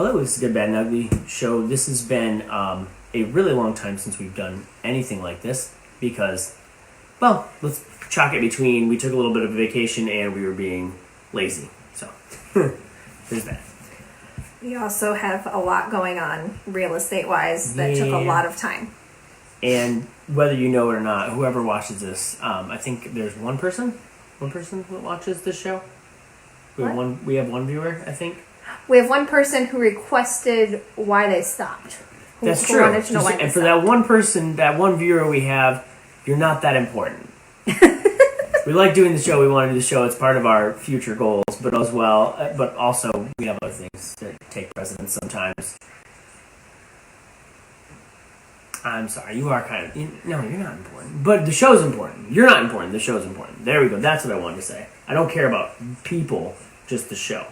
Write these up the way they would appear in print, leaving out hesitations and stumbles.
Hello, this is Good, Bad, and Ugly show. This has been a really long time since we've done anything like this because, well, let's chalk it between we took a little bit of a vacation and we were being lazy. So, there's that. We also have a lot going on real estate-wise that took a lot of time. And whether you know it or not, whoever watches this, I think there's one person that watches this show. We have one viewer, I think. We have one person who requested why they stopped. That's true. Wanted to know why they and for stopped. that one person, that one viewer we have, you're not that important. We like doing the show. We want to do the show. It's part of our future goals, but also we have other things that take precedence sometimes. I'm sorry, you are kind of... No, you're not important. But the show's important. You're not important. The show's important. There we go. That's what I wanted to say. I don't care about people, just the show.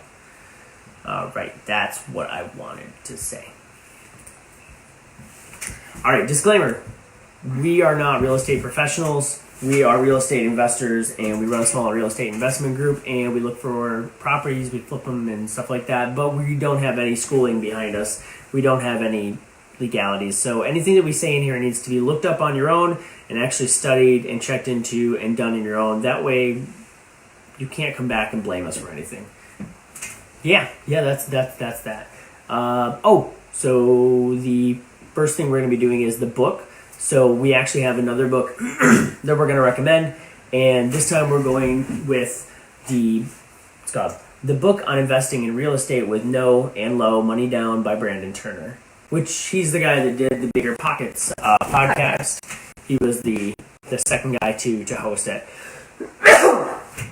Right, that's what I wanted to say. Alright, disclaimer. We are not real estate professionals. We are real estate investors, and we run a small real estate investment group, and we look for properties, we flip them and stuff like that, but we don't have any schooling behind us. We don't have any legalities. So anything that we say in here needs to be looked up on your own and actually studied and checked into and done in your own. That way you can't come back and blame us for anything. Yeah, that's that. So the first thing we're going to be doing is the book. So we actually have another book that we're going to recommend, and this time we're going with it's called The Book on Investing in Real Estate with No and Low Money Down by Brandon Turner, which he's the guy that did the Bigger Pockets podcast. He was the second guy to host it.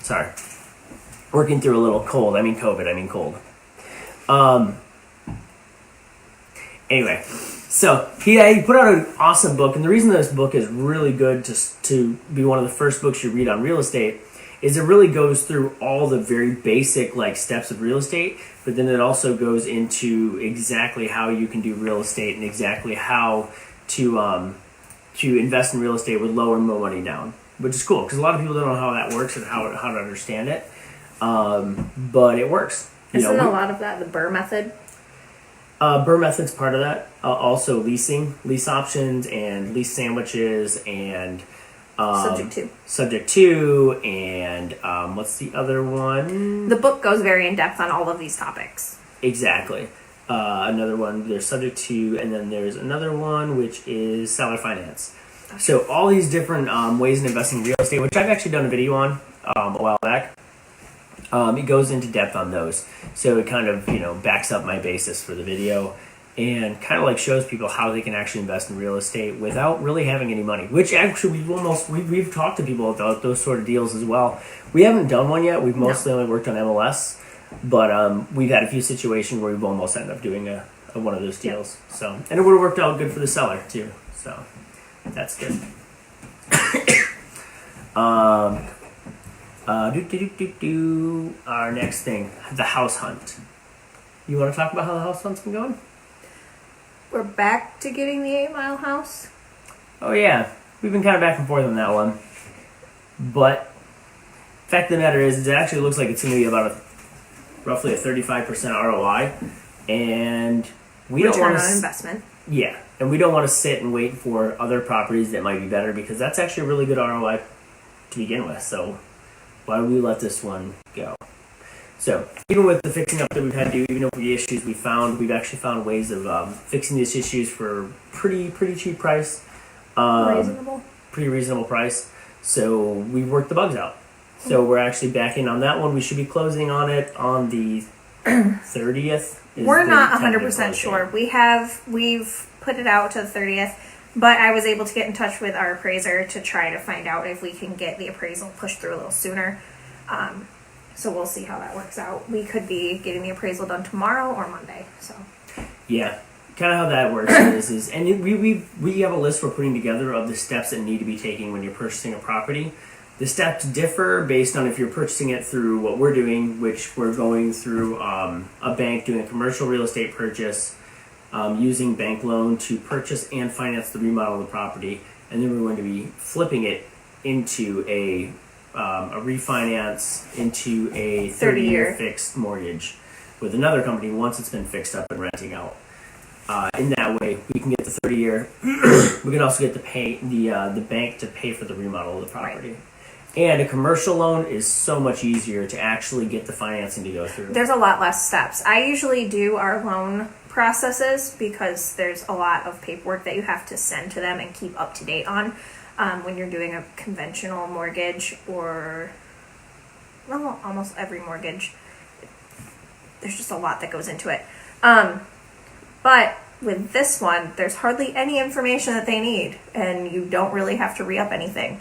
Sorry. Working through a little cold. I mean COVID. I mean cold. Anyway, so he put out an awesome book, and the reason this book is really good to be one of the first books you read on real estate is it really goes through all the very basic steps of real estate, but then it also goes into exactly how you can do real estate and exactly how to invest in real estate with low or no money down, which is cool because a lot of people don't know how that works and how to understand it. But it works. Isn't a lot of that the Burr method? Burr method's part of that. Also lease options and lease sandwiches and subject to, and what's the other one? The book goes very in depth on all of these topics. Exactly. Another one, there's subject to, and then there's another one which is seller finance. Okay. So all these different ways in investing in real estate, which I've actually done a video on a while back. It goes into depth on those. So it kind of, backs up my basis for the video and kind of shows people how they can actually invest in real estate without really having any money, which actually we've talked to people about those sort of deals as well. We haven't done one yet. We've mostly only worked on MLS, but we've had a few situations where we've almost ended up doing one of those deals. Yep. So, and it would have worked out good for the seller too. So that's good. Our next thing, the house hunt. You want to talk about how the house hunt's been going? We're back to getting the 8 Mile house. Oh yeah, we've been kind of back and forth on that one. But the fact of the matter is, it actually looks like it's going to be about roughly a 35% ROI, and we don't want to return on investment. Yeah, and we don't want to sit and wait for other properties that might be better because that's actually a really good ROI to begin with. So why would we let this one go? So even with the fixing up that we've had to do, even with the issues we've actually found ways of fixing these issues for pretty cheap price. Pretty reasonable price. So we worked the bugs out. So we're actually backing on that one. We should be closing on it on the 30th. We're not 100% sure. We've put it out to the 30th, but I was able to get in touch with our appraiser to try to find out if we can get the appraisal pushed through a little sooner. So we'll see how that works out. We could be getting the appraisal done tomorrow or Monday. So yeah, kind of how that works is and we have a list we're putting together of the steps that need to be taken when you're purchasing a property. The steps differ based on if you're purchasing it through what we're doing, which we're going through a bank doing a commercial real estate purchase, using bank loan to purchase and finance the remodel of the property, and then we're going to be flipping it into a refinance into a 30-year fixed mortgage. with another company once it's been fixed up and renting out. In that way, we can get the 30-year. We can also get the bank to pay for the remodel of the property. Right. And a commercial loan is so much easier to actually get the financing to go through. There's a lot less steps. I usually do our loan processes because there's a lot of paperwork that you have to send to them and keep up to date on when you're doing a conventional mortgage or almost every mortgage. There's just a lot that goes into it. But with this one, there's hardly any information that they need, and you don't really have to re-up anything.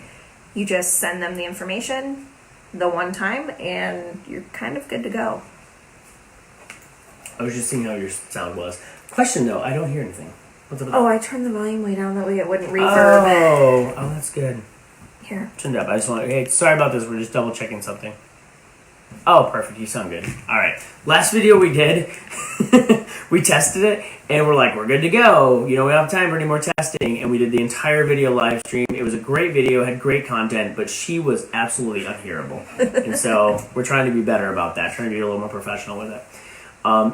You just send them the information the one time, and you're kind of good to go. I was just seeing how your sound was. Question though, I don't hear anything. What's up with that? Oh, I turned the volume way down that way it wouldn't reverb. Oh, that's good. Here. Turned up. I just want. Hey, sorry about this. We're just double checking something. Oh, perfect. You sound good. All right. Last video we did, we tested it, and we're like, we're good to go. You know, we don't have time for any more testing, and we did the entire video live stream. It was a great video, had great content, but she was absolutely unhearable. And so we're trying to be better about that, trying to be a little more professional with it.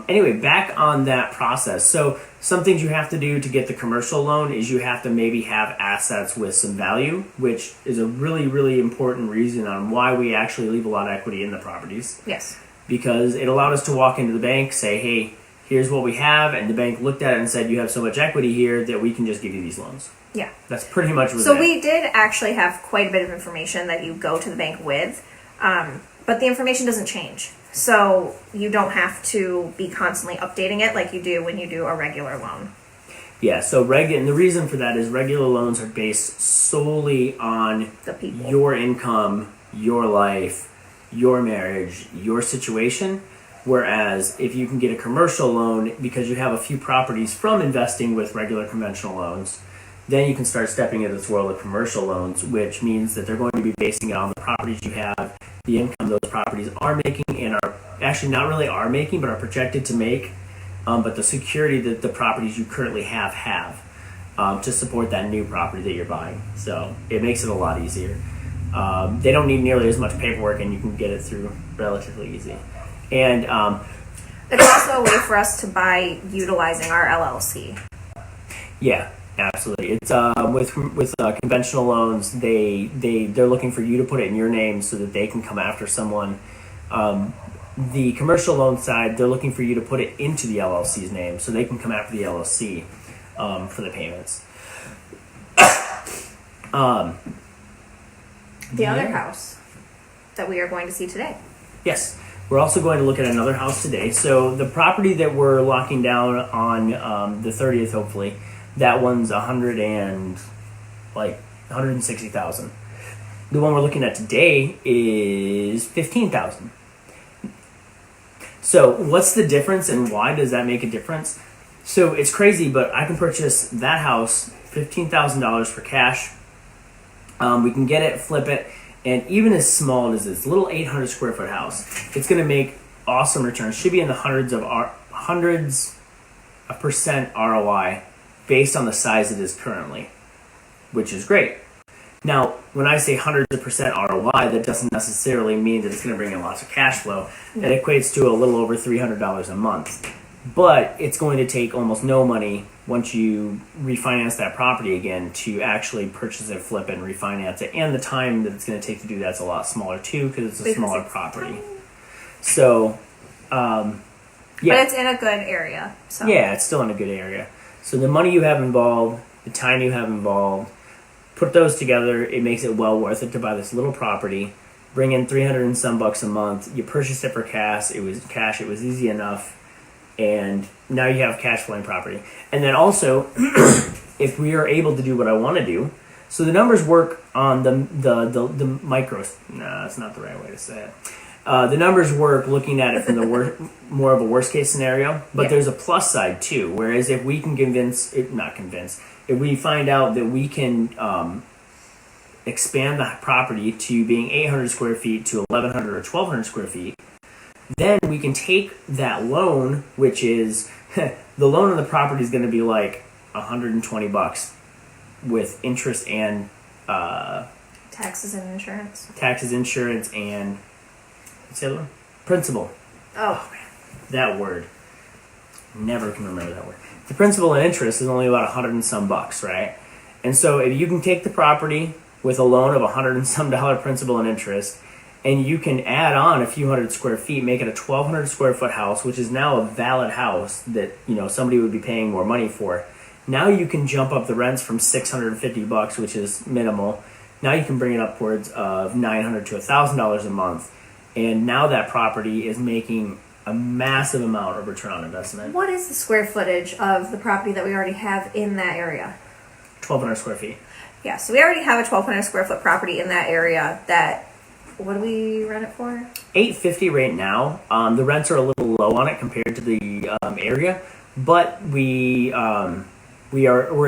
Anyway, back on that process. So some things you have to do to get the commercial loan is you have to maybe have assets with some value, which is a really, really important reason on why we actually leave a lot of equity in the properties. Yes. Because it allowed us to walk into the bank, say, hey, here's what we have, and the bank looked at it and said, you have so much equity here that we can just give you these loans. Yeah. That's pretty much what So we did actually have quite a bit of information that you go to the bank with, but the information doesn't change. So you don't have to be constantly updating it like you do when you do a regular loan. Yeah, so and the reason for that is regular loans are based solely on the people, your income, your life, your marriage, your situation. Whereas if you can get a commercial loan because you have a few properties from investing with regular conventional loans, then you can start stepping into this world of commercial loans, which means that they're going to be basing it on the properties you have, the income those properties are making, and are actually not really are making, but are projected to make, but the security that the properties you currently have to support that new property that you're buying. So it makes it a lot easier. They don't need nearly as much paperwork, and you can get it through relatively easy. And it's also a way for us to buy utilizing our LLC. Yeah, absolutely. It's with conventional loans, they're looking for you to put it in your name so that they can come after someone. The commercial loan side, they're looking for you to put it into the LLC's name so they can come after the LLC for the payments. The other house that we are going to see today. Yes. We're also going to look at another house today. So the property that we're locking down on the 30th, hopefully, that one's $160,000. The one we're looking at today is $15,000. So what's the difference, and why does that make a difference? So it's crazy, but I can purchase that house $15,000 for cash. We can get it, flip it. And even as small as this little 800 square foot house, it's going to make awesome returns. Should be in the hundreds of percent ROI based on the size it is currently, which is great. Now, when I say hundreds of percent ROI, that doesn't necessarily mean that it's going to bring in lots of cash flow. It equates to a little over $300 a month. But it's going to take almost no money once you refinance that property again to actually purchase it, flip it, and refinance it. And the time that it's going to take to do that's a lot smaller too because it's a smaller property. So, yeah. But it's in a good area. So. Yeah, it's still in a good area. So the money you have involved, the time you have involved, put those together, it makes it well worth it to buy this little property, bring in $300 and some bucks a month. You purchased it for cash. It was easy enough. And now you have cash flowing property. And then also, if we are able to do what I want to do, so the numbers work on the micro. No, that's not the right way to say it. The numbers work looking at it from the more of a worst case scenario. But there's a plus side too. Whereas if we can if we find out that we can expand the property to being 800 square feet to 1,100 or 1,200 square feet, then we can take that loan, which is the loan on the property is going to be like $120 with interest and taxes and insurance. Taxes, insurance, and what's the other one? Principal. Oh, that word. Never can remember that word. The principal and interest is only about $100 and some bucks, right? And so if you can take the property with a loan of $100 and some principal and interest, and you can add on a few hundred square feet, make it a 1,200 square foot house, which is now a valid house that, you know, somebody would be paying more money for. Now you can jump up the rents from $650, which is minimal. Now you can bring it upwards of $900 to $1,000 a month, and now that property is making a massive amount of return on investment. What is the square footage of the property that we already have in that area? 1,200 square feet. Yeah, so we already have a 1,200 square foot property in that area that, what do we rent it for? $850 right now. The rents are a little low on it compared to the area, but we're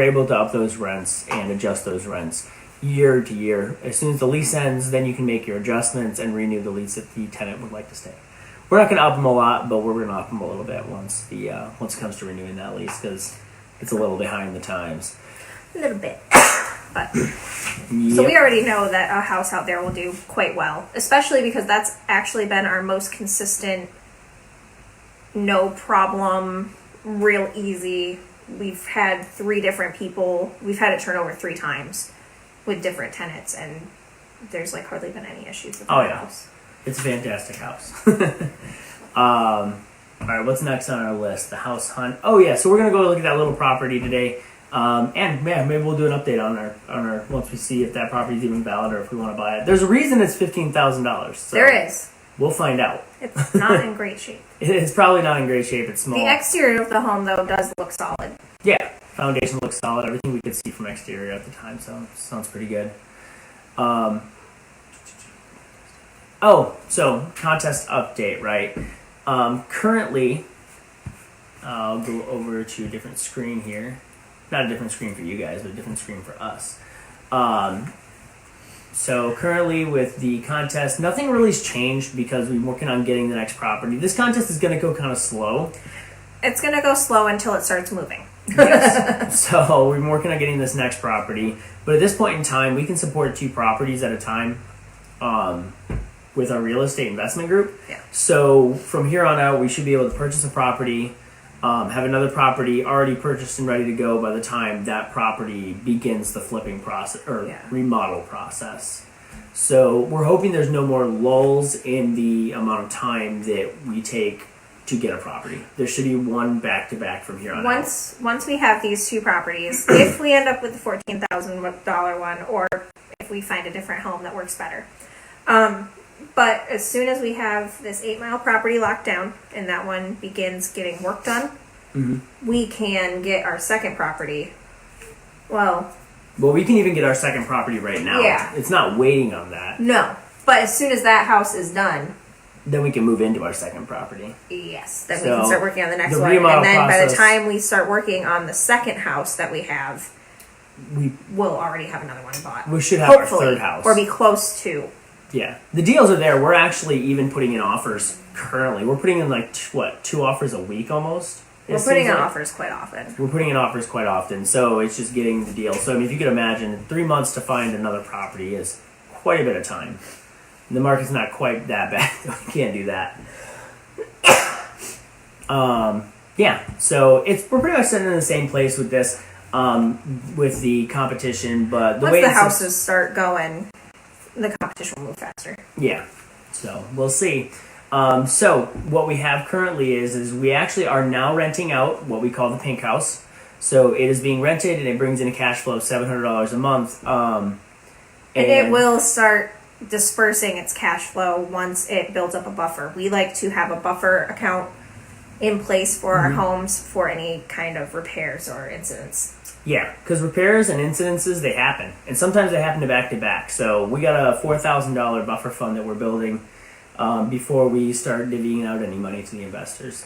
able to up those rents and adjust those rents year to year. As soon as the lease ends, then you can make your adjustments and renew the lease if the tenant would like to stay. We're not going to up them a lot, but we're going to up them a little bit once it comes to renewing that lease, because it's a little behind the times. A little bit. But Yep. so we already know that a house out there will do quite well, especially because that's actually been our most consistent, no problem, real easy. We've had 3 different people. We've had it turn over 3 times with different tenants, and there's like hardly been any issues with that house. It's a fantastic house. All right, what's next on our list? The house hunt. Oh yeah, so we're gonna go look at that little property today. And yeah, maybe we'll do an update on our once we see if that property is even valid or if we want to buy it. There's a reason it's $15,000. So there is. We'll find out. It's not in great shape. It's probably not in great shape. It's small. The exterior of the home though does look solid. Yeah, foundation looks solid. Everything we could see from exterior at the time, so sounds pretty good. So contest update, right? Currently, I'll go over to a different screen here. Not a different screen for you guys, but a different screen for us. So currently with the contest, nothing really has changed because we're working on getting the next property. This contest is going to go kind of slow. It's going to go slow until it starts moving. Yes. So we're working on getting this next property. But at this point in time, we can support 2 properties at a time with our real estate investment group. Yeah. So from here on out, we should be able to purchase a property, have another property already purchased and ready to go by the time that property begins the flipping process or remodel process. So we're hoping there's no more lulls in the amount of time that we take to get a property. There should be one back-to-back from here on out. Once we have these 2 properties, if we end up with the $14,000 one, or if we find a different home that works better. But as soon as we have this 8 Mile property locked down and that one begins getting work done, we can get our second property. Well, we can even get our second property right now. Yeah. It's not waiting on that. No. But as soon as that house is done, then we can move into our second property. yes, then we can start working on the next the one. remodel And then by the process- time we start working on the second house that we have, we'll already have another one bought. We should have Hopefully, our third house. or be close to. Yeah, the deals are there. We're actually even putting in offers currently. We're putting in like 2 offers a week almost. We're putting in offers quite often. We're putting in offers quite often, so it's just getting the deal. So I mean, if you could imagine, 3 months to find another property is quite a bit of time. The market's not quite that bad. We can't do that. Yeah, so we're pretty much sitting in the same place with this, with the competition, but Once the houses start going, the competition will move faster. Yeah, so we'll see. So what we have currently is we actually are now renting out what we call the pink house. So it is being rented and it brings in a cash flow of $700 a month. And it will start dispersing its cash flow once it builds up a buffer. We like to have a buffer account in place for our homes for any kind of repairs or incidents. Yeah, because repairs and incidences, they happen. And sometimes they happen to back. So we got a $4,000 buffer fund that we're building before we start divvying out any money to the investors,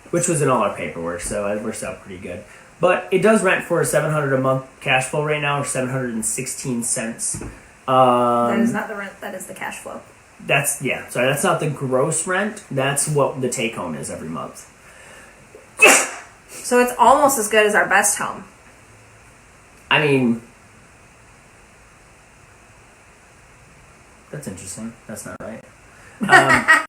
which was in all our paperwork, so it works out pretty good. But it does rent for $700 a month cash flow right now, or 716 cents. That is not the rent, that is the cash flow. That's not the gross rent. That's what the take home is every month. So it's almost as good as our best home. I mean, that's interesting. That's not right.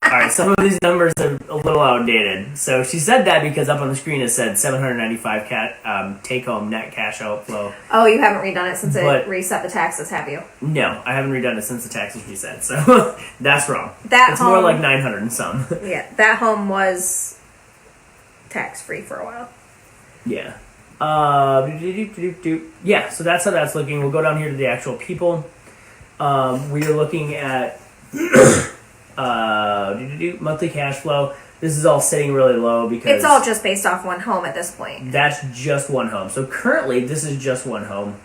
Alright, some of these numbers are a little outdated. So she said that because up on the screen it said 795 take-home net cash outflow. Oh, you haven't redone it since it reset the taxes, have you? No, I haven't redone it since the taxes reset, so that's wrong. It's more like 900 and some. Yeah, that home was tax-free for a while. Yeah. Yeah, so that's how that's looking. We'll go down here to the actual people. We are looking at monthly cash flow. This is all sitting really low because it's all just based off one home at this point. That's just one home. So currently, this is just one home.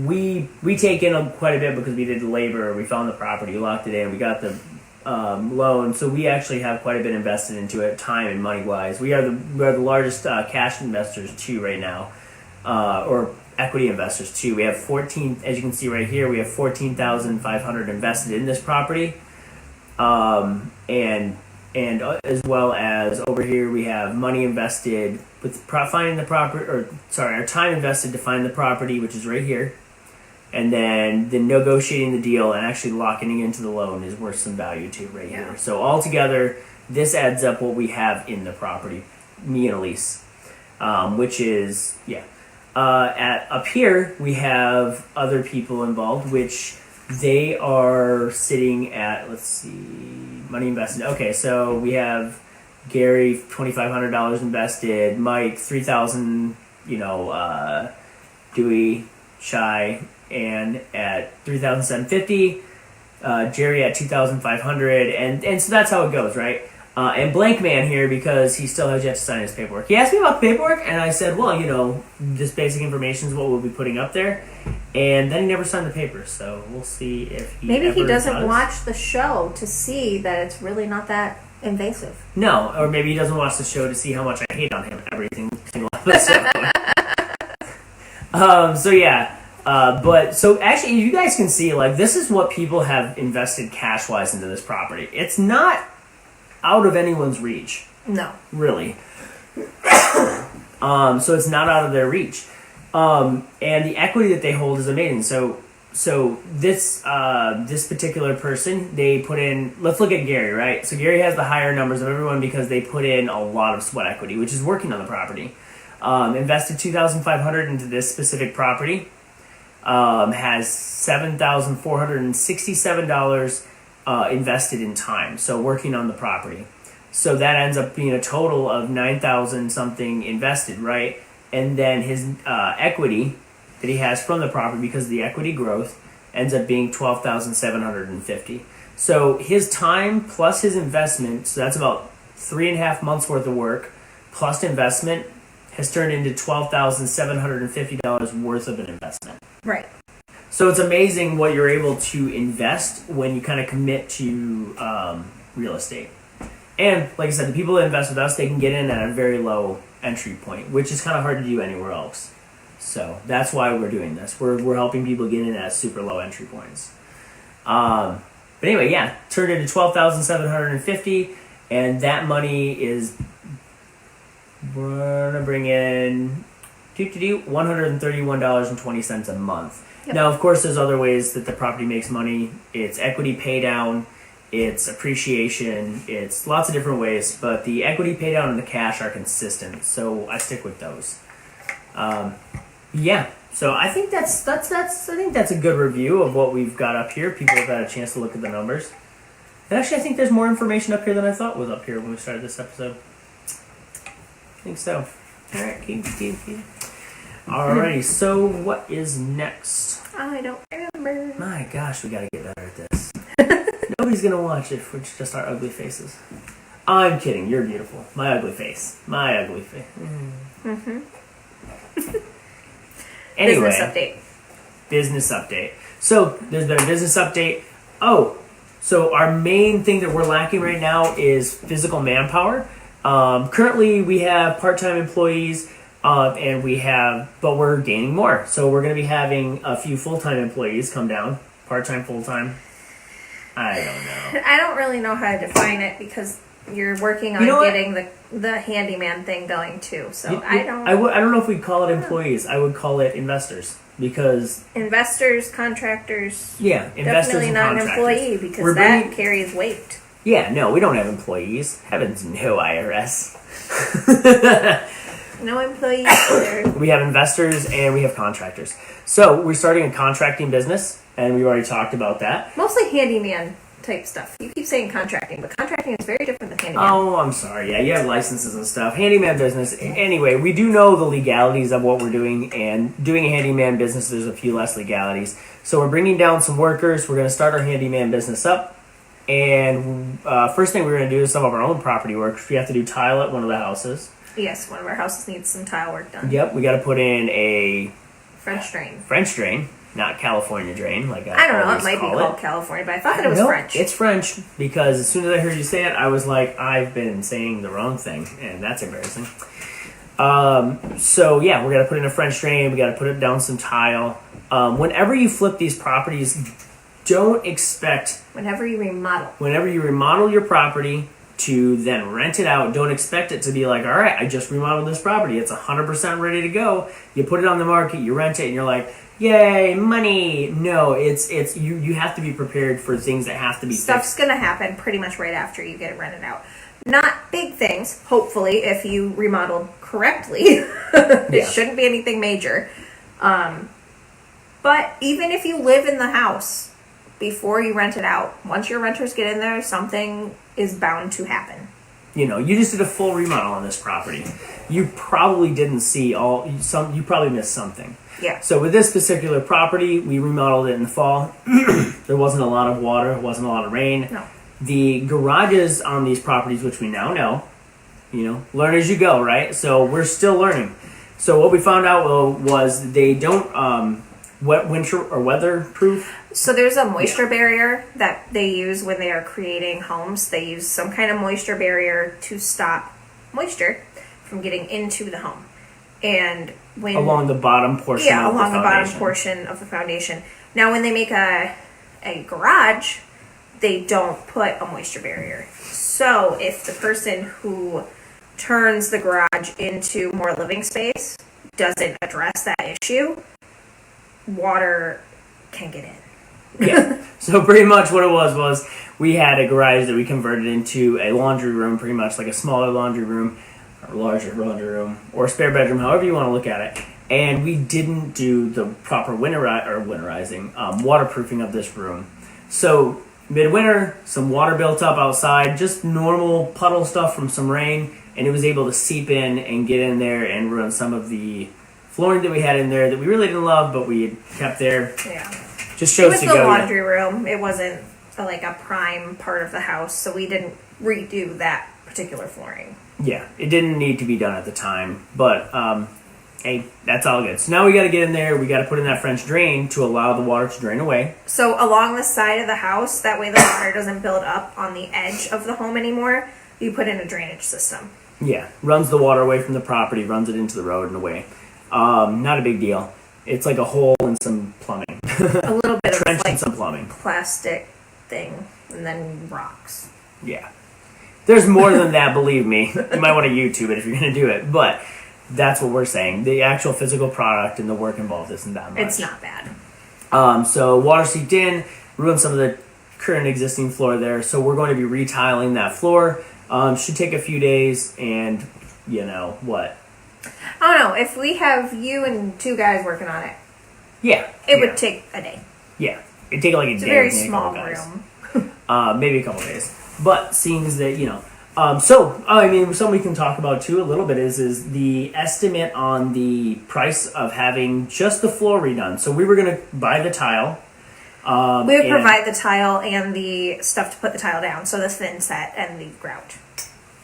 We take in quite a bit because we did the labor. We found the property, locked it in. We got the loan, so we actually have quite a bit invested into it, time and money wise. We are the largest cash investors too right now, or equity investors too. We have 14, as you can see right here, we have 14,500 invested in this property, and as well as over here we have money invested with finding the property, our time invested to find the property, which is right here. And then the negotiating the deal and actually locking into the loan is worth some value too right here. So altogether, this adds up what we have in the property, me and Elise, which is, up here, we have other people involved, which they are sitting at, let's see, money invested. Okay, so we have Gary, $2,500 invested, Mike, $3,000, Dewey, Shy, and at $3,750, Jerry at $2,500, and so that's how it goes, right? And Blank Man here, because he still has yet to sign his paperwork. He asked me about the paperwork, and I said, well, this basic information is what we'll be putting up there. And then he never signed the papers, so we'll see if he Maybe he doesn't does. watch the show to see that it's really not that invasive. No, or maybe he doesn't watch the show to see how much I hate on him every single episode. So actually, you guys can see, this is what people have invested cash-wise into this property. It's not out of anyone's reach. No. Really. So it's not out of their reach. And the equity that they hold is amazing. So this particular person, they put in, let's look at Gary, right? So Gary has the higher numbers of everyone because they put in a lot of sweat equity, which is working on the property. Invested $2,500 into this specific property. Has $7,467 invested in time, so working on the property. So that ends up being a total of $9,000 something invested, right? And then his equity that he has from the property, because of the equity growth, ends up being $12,750. So his time plus his investment, so that's about 3.5 months worth of work plus investment, has turned into $12,750 worth of an investment. Right. So it's amazing what you're able to invest when you kind of commit to real estate. And like I said, the people that invest with us, they can get in at a very low entry point, which is kind of hard to do anywhere else. So that's why we're doing this. We're helping people get in at super low entry points. But anyway, turned into $12,750, and that money is, we're gonna bring in $131.20 a month. Yep. Now, of course, there's other ways that the property makes money. It's equity pay down, it's appreciation, it's lots of different ways, but the equity pay down and the cash are consistent, so I stick with those. So I think that's a good review of what we've got up here. People have had a chance to look at the numbers. And actually, I think there's more information up here than I thought was up here when we started this episode. I think so. All right, keep. Alrighty, so what is next? I don't remember. My gosh, we gotta get better at this. Nobody's gonna watch it for just our ugly faces. I'm kidding, you're beautiful. My ugly face. Mm-hmm. Anyway. Business update. So, there's been a business update. Oh, so our main thing that we're lacking right now is physical manpower. Currently, we have part-time employees, but we're gaining more. So we're going to be having a few full-time employees come down. Part-time, full-time. I don't know. I don't really know how to define it because you're working on getting the handyman thing going too. So I don't. I don't know if we'd call it employees. I would call it investors. because investors, contractors. yeah, investors Definitely and not an contractors. employee because We're that bringing- carries weight. Yeah, no, we don't have employees. Heavens, no IRS. No employees either. We have investors and we have contractors. So we're starting a contracting business, and we've already talked about that. Mostly handyman type stuff. You keep saying contracting, but contracting is very different than handyman. Oh, I'm sorry. Yeah, you have licenses and stuff. Handyman business. Anyway, we do know the legalities of what we're doing, and doing a handyman business, there's a few less legalities. So we're bringing down some workers. We're going to start our handyman business up. And first thing we're going to do is some of our own property work. We have to do tile at one of the houses. Yes, one of our houses needs some tile work done. Yep, we got to put in a French drain. French drain, not California drain, like I don't know, it always might be call called California, but I thought that it was No, French. It's French because as soon as I heard you say it, I was like, I've been saying the wrong thing, and that's embarrassing. So yeah, we're gonna put in a French drain. We got to put it down some tile. Whenever you flip these properties, don't expect Whenever you remodel. whenever you remodel your property to then rent it out. Don't expect it to be like, all right, I just remodeled this property. It's 100% ready to go. You put it on the market, you rent it, and you're like, yay, money. No, it's you have to be prepared for things that have to be Stuff's fixed. gonna happen pretty much right after you get it rented out. Not big things, hopefully, if you remodeled correctly. It Yeah. shouldn't be anything major. But even if you live in the house before you rent it out, once your renters get in there, something is bound to happen. You know, you just did a full remodel on this property. You probably didn't see you probably missed something. Yeah. So with this particular property, we remodeled it in the fall. There wasn't a lot of water, wasn't a lot of rain. No. The garages on these properties, which we now know, learn as you go, right? So we're still learning. So what we found out was they don't winter or weatherproof. So there's a moisture barrier that they use when they are creating homes. They use some kind of moisture barrier to stop moisture from getting into the home. And when Along the bottom portion of along the bottom foundation. portion of the foundation. Now when they make a garage, they don't put a moisture barrier. So if the person who turns the garage into more living space doesn't address that issue, water can get in. Yeah. So pretty much what it was we had a garage that we converted into a laundry room, pretty much like a smaller laundry room, or larger laundry room, or spare bedroom, however you want to look at it. And we didn't do the proper waterproofing of this room. So midwinter, some water built up outside, just normal puddle stuff from some rain, and it was able to seep in and get in there and ruin some of the flooring that we had in there that we really didn't love, but we had kept there. Yeah. Just It shows was to the go. laundry room. It wasn't like a prime part of the house, so we didn't redo that particular flooring. Yeah, it didn't need to be done at the time, but hey, that's all good. So now we got to get in there. We got to put in that French drain to allow the water to drain away. So along the side of the house, that way the water doesn't build up on the edge of the home anymore, you put in a drainage system. Yeah, runs the water away from the property, runs it into the road and away. Not a big deal. It's like a hole and some plumbing. A little bit of Trench like and some plumbing. plastic thing, and then rocks. Yeah. There's more than that, believe me. You might want to YouTube it if you're going to do it, but that's what we're saying. The actual physical product and the work involved isn't that much. It's not bad. So water seeped in, ruined some of the current existing floor there, so we're going to be retiling that floor. Should take a few days, and what? I don't know. If we have you and two guys working on it, Yeah. it would take a day. Yeah. It'd take like a It's a day. very maybe a small couple guys. room. Maybe a couple days. But seeing as that, something we can talk about too a little bit is the estimate on the price of having just the floor redone. So we were going to buy the tile. We would provide the tile and the stuff to put the tile down, so the thin set and the grout.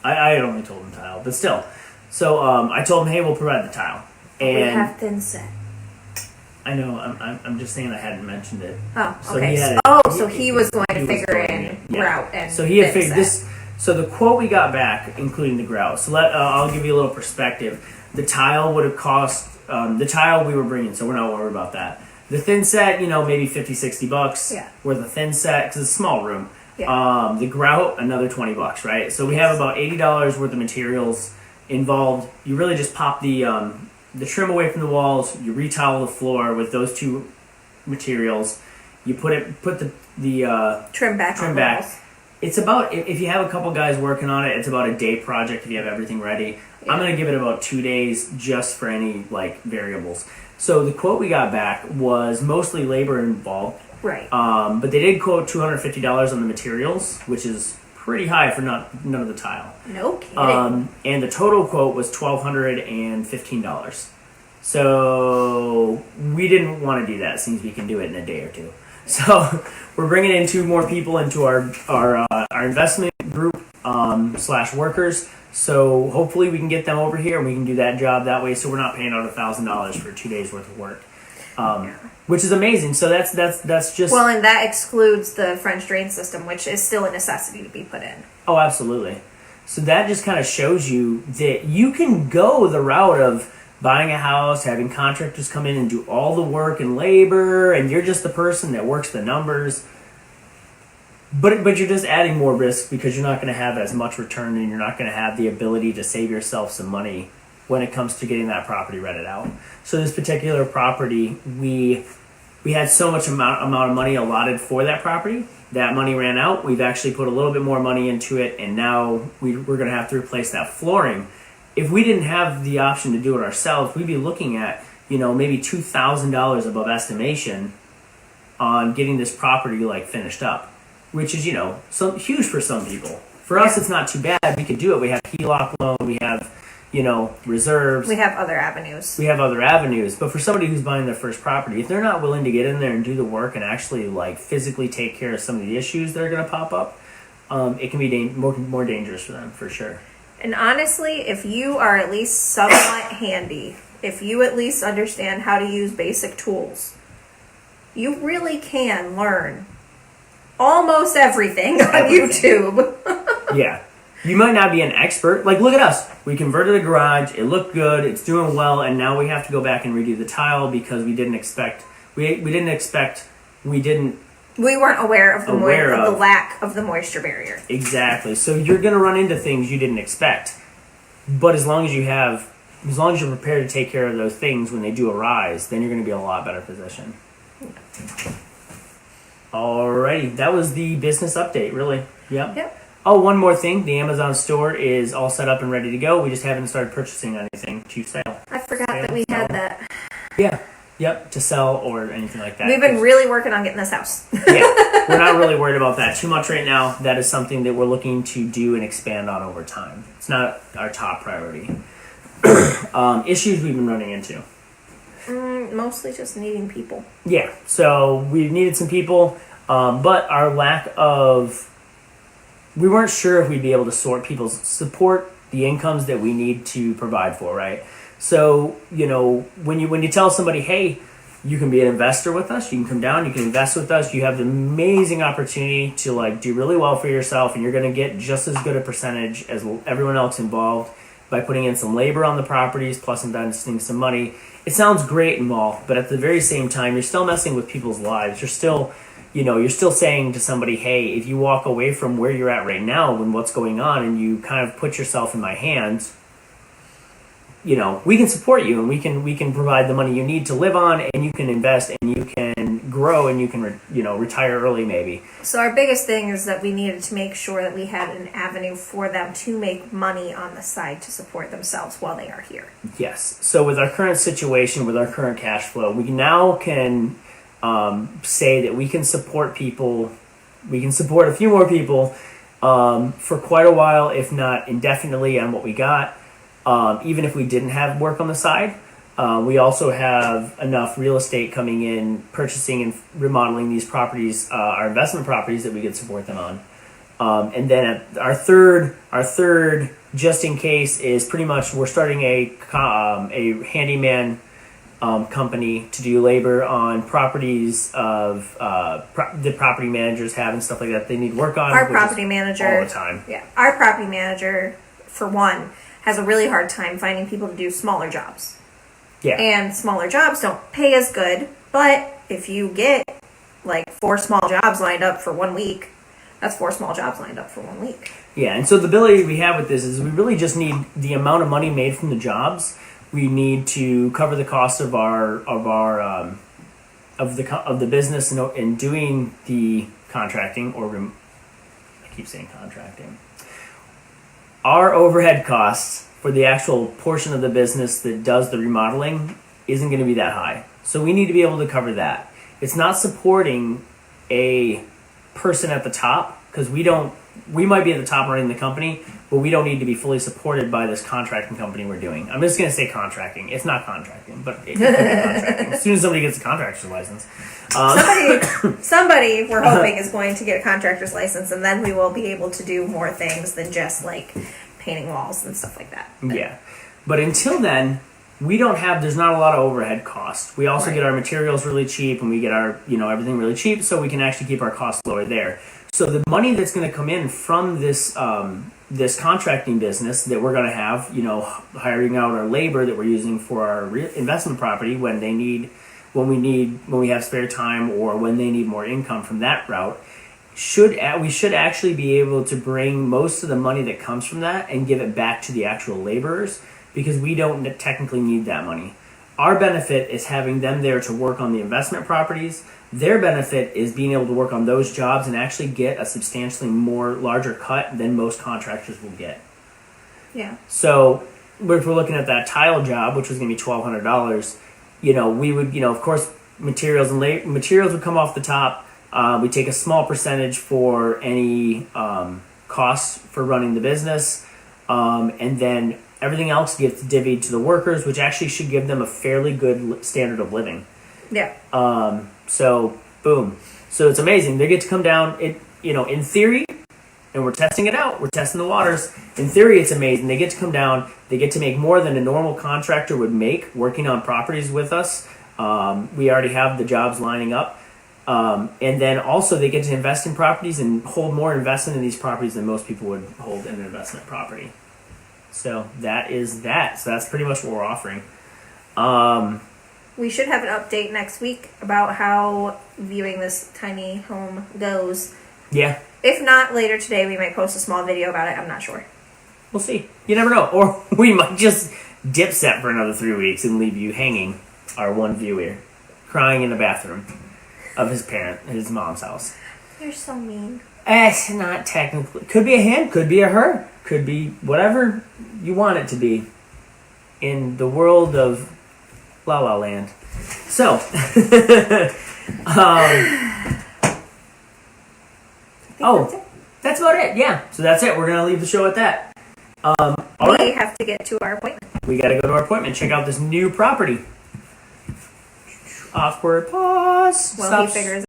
I had only told him tile, but still. So I told him, hey, we'll provide the tile. And We have thin set. I know, I'm just saying I hadn't mentioned it. Oh, So okay. he had So he was going to was figure going in in, yeah. grout and So he had thin figured set. this. So the quote we got back, including the grout. So I'll give you a little perspective. The tile would have cost the tile we were bringing, so we're not worried about that. The thin set, maybe $50-$60 Yeah. worth of thin set because it's a small room. Yeah. The grout, another $20, right? So we have about $80 worth of materials involved. You really just pop the the trim away from the walls, you retile the floor with those two materials, you put the trim back. Trim on back. walls. It's about, if you have a couple guys working on it, it's about a day project if you have everything ready. Yeah. I'm going to give it about 2 days just for any like variables. So the quote we got back was mostly labor involved. Right. But they did quote $250 on the materials, which is pretty high for none of the tile. No kidding. And the total quote was $1,215. So we didn't want to do that since we can do it in a day or two. So we're bringing in 2 more people into our investment group / workers. So hopefully we can get them over here and we can do that job that way. So we're not paying out $1,000 for 2 days worth of work, which is amazing. So that's just well, and that excludes the French drain system, which is still a necessity to be put in. Oh, absolutely. So that just kind of shows you that you can go the route of buying a house, having contractors come in and do all the work and labor, and you're just the person that works the numbers. But you're just adding more risk because you're not going to have as much return and you're not going to have the ability to save yourself some money when it comes to getting that property rented out. So this particular property, we had so much amount of money allotted for that property. That money ran out. We've actually put a little bit more money into it, and now we're going to have to replace that flooring. If we didn't have the option to do it ourselves, we'd be looking at, maybe $2,000 above estimation on getting this property finished up, which is, some huge for some people. For us, it's not too bad. We could do it. We have HELOC loan. We have, reserves. We have other avenues. But for somebody who's buying their first property, if they're not willing to get in there and do the work and actually physically take care of some of the issues that are going to pop up, it can be more dangerous for them, for sure. And honestly, if you are at least somewhat handy, if you at least understand how to use basic tools, you really can learn almost everything on YouTube. Yeah. You might not be an expert. Look at us. We converted a garage. It looked good. It's doing well. And now we have to go back and redo the tile because we weren't aware of the lack of the moisture barrier. Exactly. So you're going to run into things you didn't expect. But as long as you're prepared to take care of those things when they do arise, then you're going to be in a lot better position. Alrighty. That was the business update, really. Yep. Oh, one more thing. The Amazon store is all set up and ready to go. We just haven't started purchasing anything to sell. I forgot that we had that. Yeah. Yep, to sell or anything like that. We've been really working on getting this house. Yeah, we're not really worried about that too much right now. That is something that we're looking to do and expand on over time. It's not our top priority. Issues we've been running into. Mostly just needing people. Yeah, so we needed some people, but our lack of... We weren't sure if we'd be able to support the incomes that we need to provide for, right? So, when you tell somebody, hey, you can be an investor with us, you can come down, you can invest with us, you have the amazing opportunity to do really well for yourself, and you're going to get just as good a percentage as everyone else involved by putting in some labor on the properties plus investing some money. It sounds great and all, but at the very same time, you're still messing with people's lives. You're still saying to somebody, hey, if you walk away from where you're at right now and what's going on and you kind of put yourself in my hands, we can support you and we can provide the money you need to live on, and you can invest and you can grow and you can retire early maybe. So our biggest thing is that we needed to make sure that we had an avenue for them to make money on the side to support themselves while they are here. Yes. So with our current situation, with our current cash flow, we now can say that we can support people. We can support a few more people for quite a while, if not indefinitely, on what we got. Even if we didn't have work on the side, we also have enough real estate coming in, purchasing and remodeling these properties, our investment properties, that we could support them on. And then our third, just in case, is pretty much we're starting a handyman company to do labor on properties of the property managers have and stuff like that they need work on. Our property manager all the time. Yeah, our property manager, for one, has a really hard time finding people to do smaller jobs. Yeah. And smaller jobs don't pay as good, but if you get 4 small jobs lined up for 1 week, that's 4 small jobs lined up for 1 week. Yeah, and so the ability we have with this is we really just need the amount of money made from the jobs We need to cover the cost of the business in doing the contracting I keep saying contracting. Our overhead costs for the actual portion of the business that does the remodeling isn't going to be that high. So we need to be able to cover that. It's not supporting a person at the top because we might be at the top running the company, but we don't need to be fully supported by this contracting company we're doing. I'm just going to say contracting. It's not contracting, but it could be contracting. As soon as somebody gets a contractor's license. Somebody we're hoping is going to get a contractor's license, and then we will be able to do more things than just like painting walls and stuff like that. Yeah. But until then, there's not a lot of overhead costs. We also get our materials really cheap, and we get our, everything really cheap, so we can actually keep our costs lower there. So the money that's going to come in from this this contracting business that we're going to have, hiring out our labor that we're using for our investment property when we have spare time or when they need more income from that route, we should actually be able to bring most of the money that comes from that and give it back to the actual laborers because we don't technically need that money. Our benefit is having them there to work on the investment properties. Their benefit is being able to work on those jobs and actually get a substantially larger cut than most contractors will get. Yeah. So if we're looking at that tile job, which was going to be $1,200, we would, of course, materials would come off the top. We take a small percentage for any costs for running the business, and then everything else gets divvied to the workers, which actually should give them a fairly good standard of living. Yeah. So boom. So it's amazing. They get to come down. In theory, and we're testing it out. We're testing the waters. In theory, it's amazing. They get to come down. They get to make more than a normal contractor would make working on properties with us. We already have the jobs lining up. And then also they get to invest in properties and hold more investment in these properties than most people would hold in an investment property. So that is that. So that's pretty much what we're offering. We should have an update next week about how viewing this tiny home goes. Yeah. If not, later today we might post a small video about it. I'm not sure. We'll see. You never know. Or we might just dip set for another 3 weeks and leave you hanging, our one viewer, crying in the bathroom of his mom's house. You're so mean. It's not technically. Could be a him, could be a her, could be whatever you want it to be in the world of La La Land. So, that's about it. Yeah. So that's it. We're going to leave the show at that. We have to get to our appointment. We got to go to our appointment. Check out this new property. Awkward pause. Well, he figures